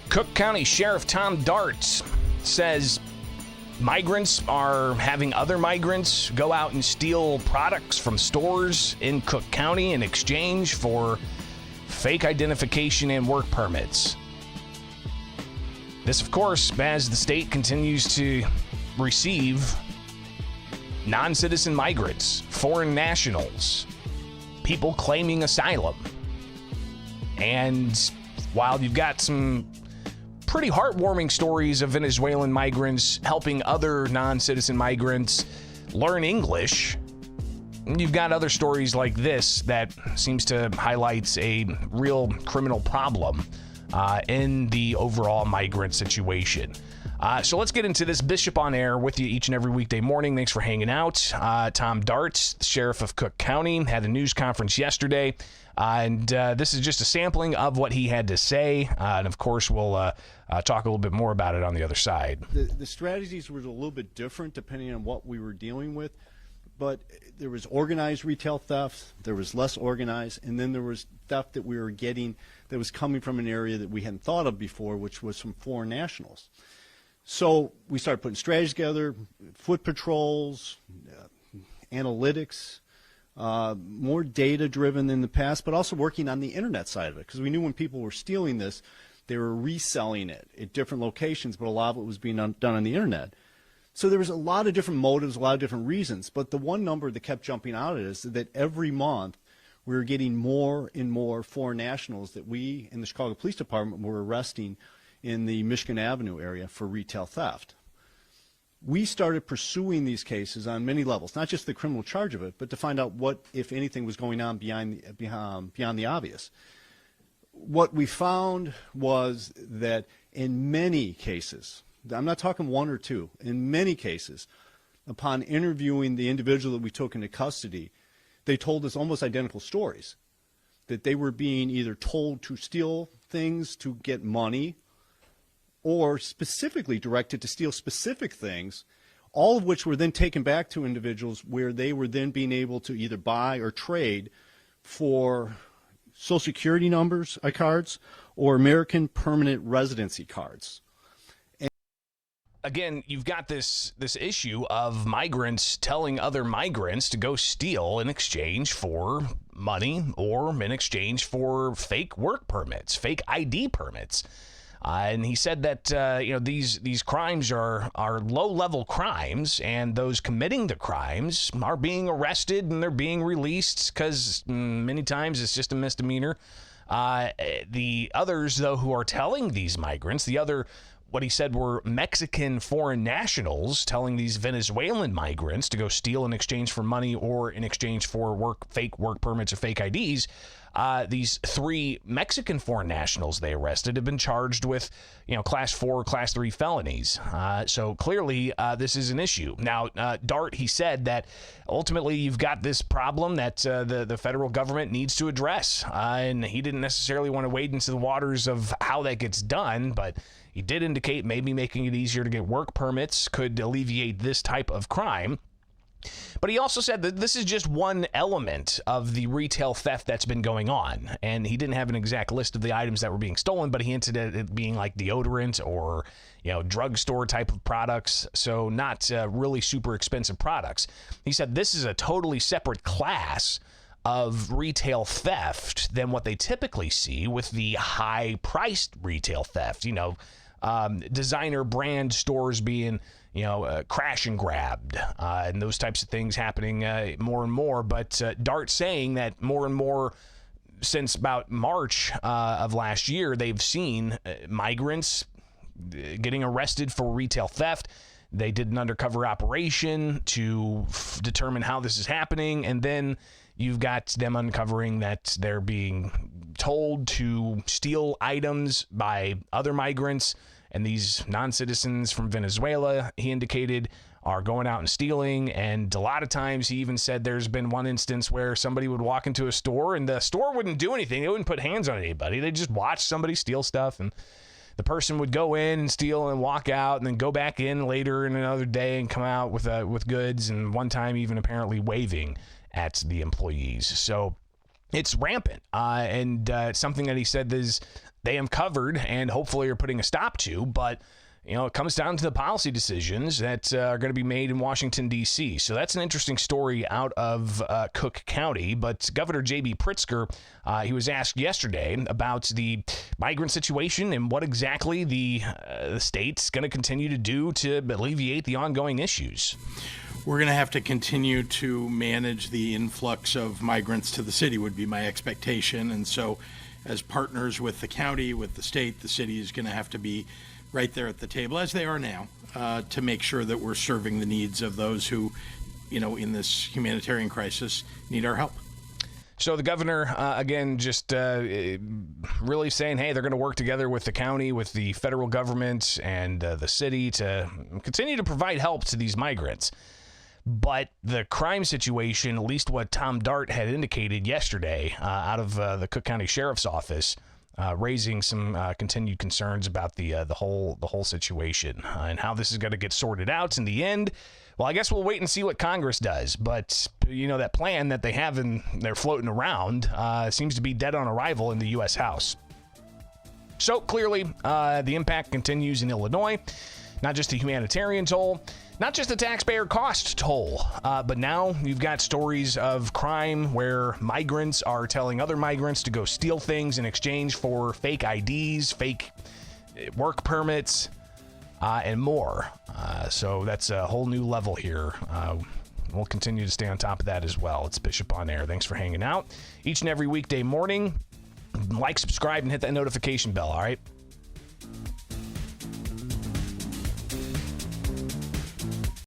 Cook County Sheriff Tom Dart says migrants are having other migrants go out and steal products from stores in Cook County in exchange for fake identification and work permits. This, of course, as the state continues to receive non-citizen migrants, foreign nationals, people claiming asylum. And while you've got some pretty heartwarming stories of Venezuelan migrants helping other non-citizen migrants learn English, you've got other stories like this that seems to highlight a real criminal problem in the overall migrant situation. So let's get into this. Bishop on air with you each and every weekday morning. Thanks for hanging out. Tom Dart, Sheriff of Cook County, had a news conference yesterday. And this is just a sampling of what he had to say. And of course, we'll talk a little bit more about it on the other side. The strategies were a little bit different depending on what we were dealing with. But there was organized retail theft, there was less organized, and then there was theft that we were getting that was coming from an area that we hadn't thought of before, which was from foreign nationals. So we started putting strategies together, foot patrols, analytics, more data-driven than the past, but also working on the internet side of it, because we knew when people were stealing this, they were reselling it at different locations, but a lot of it was being done on the internet. So there was a lot of different motives, a lot of different reasons, but the one number that kept jumping out at us is that every month we were getting more and more foreign nationals that we in the Chicago Police Department were arresting in the Michigan Avenue area for retail theft. We started pursuing these cases on many levels, not just the criminal charge of it, but to find out what, if anything, was going on beyond the obvious. What we found was that in many cases, I'm not talking one or two, in many cases, upon interviewing the individual that we took into custody, they told us almost identical stories, that they were being either told to steal things to get money or specifically directed to steal specific things, all of which were then taken back to individuals where they were then being able to either buy or trade for Social Security numbers, cards, or American Permanent Residency cards. Again, you've got this issue of migrants telling other migrants to go steal in exchange for money or in exchange for fake work permits, fake ID permits. And he said that these crimes are low-level crimes, and those committing the crimes are being arrested and they're being released because many times it's just a misdemeanor. The others, though, who are telling these migrants, what he said were Mexican foreign nationals telling these Venezuelan migrants to go steal in exchange for money or in exchange for fake work permits or fake IDs. These three Mexican foreign nationals they arrested have been charged with, class 4, class 3 felonies. So clearly this is an issue. Now, Dart, he said that ultimately you've got this problem that the federal government needs to address. And he didn't necessarily want to wade into the waters of how that gets done, but he did indicate maybe making it easier to get work permits could alleviate this type of crime. But he also said that this is just one element of the retail theft that's been going on. And he didn't have an exact list of the items that were being stolen, but he hinted at it being like deodorant or, drugstore type of products. So not really super expensive products. He said this is a totally separate class of retail theft than what they typically see with the high-priced retail theft. Designer brand stores being crash and grabbed and those types of things happening more and more. But Dart saying that more and more since about March of last year, they've seen migrants getting arrested for retail theft. They did an undercover operation to determine how this is happening, and then you've got them uncovering that they're being told to steal items by other migrants, and these non-citizens from Venezuela, he indicated, are going out and stealing. And a lot of times he even said there's been one instance where somebody would walk into a store and the store wouldn't do anything. They wouldn't put hands on anybody. They just watch somebody steal stuff, and the person would go in and steal and walk out and then go back in later in another day and come out with goods, and one time even apparently waving at the employees. So it's rampant, and it's something that he said is they have covered and hopefully are putting a stop to. But it comes down to the policy decisions that are going to be made in Washington, D.C. So that's an interesting story out of Cook County. But Governor J.B. Pritzker, he was asked yesterday about the migrant situation and what exactly the state's going to continue to do to alleviate the ongoing issues. We're going to have to continue to manage the influx of migrants to the city would be my expectation. And so as partners with the county, with the state, the city is going to have to be right there at the table, as they are now, to make sure that we're serving the needs of those who, in this humanitarian crisis, need our help. So the governor, again, just really saying, hey, they're going to work together with the county, with the federal government, and the city to continue to provide help to these migrants. But the crime situation, at least what Tom Dart had indicated yesterday out of the Cook County Sheriff's Office, raising some continued concerns about the whole situation and how this is going to get sorted out in the end. Well, I guess we'll wait and see what Congress does. But that plan that they have they're floating around seems to be dead on arrival in the U.S. House. So clearly, the impact continues in Illinois. Not just the humanitarian toll, not just the taxpayer cost toll, but now you've got stories of crime where migrants are telling other migrants to go steal things in exchange for fake IDs, fake work permits, and more. So that's a whole new level here. We'll continue to stay on top of that as well. It's Bishop on Air. Thanks for hanging out each and every weekday morning. Like, subscribe, and hit that notification bell, all right?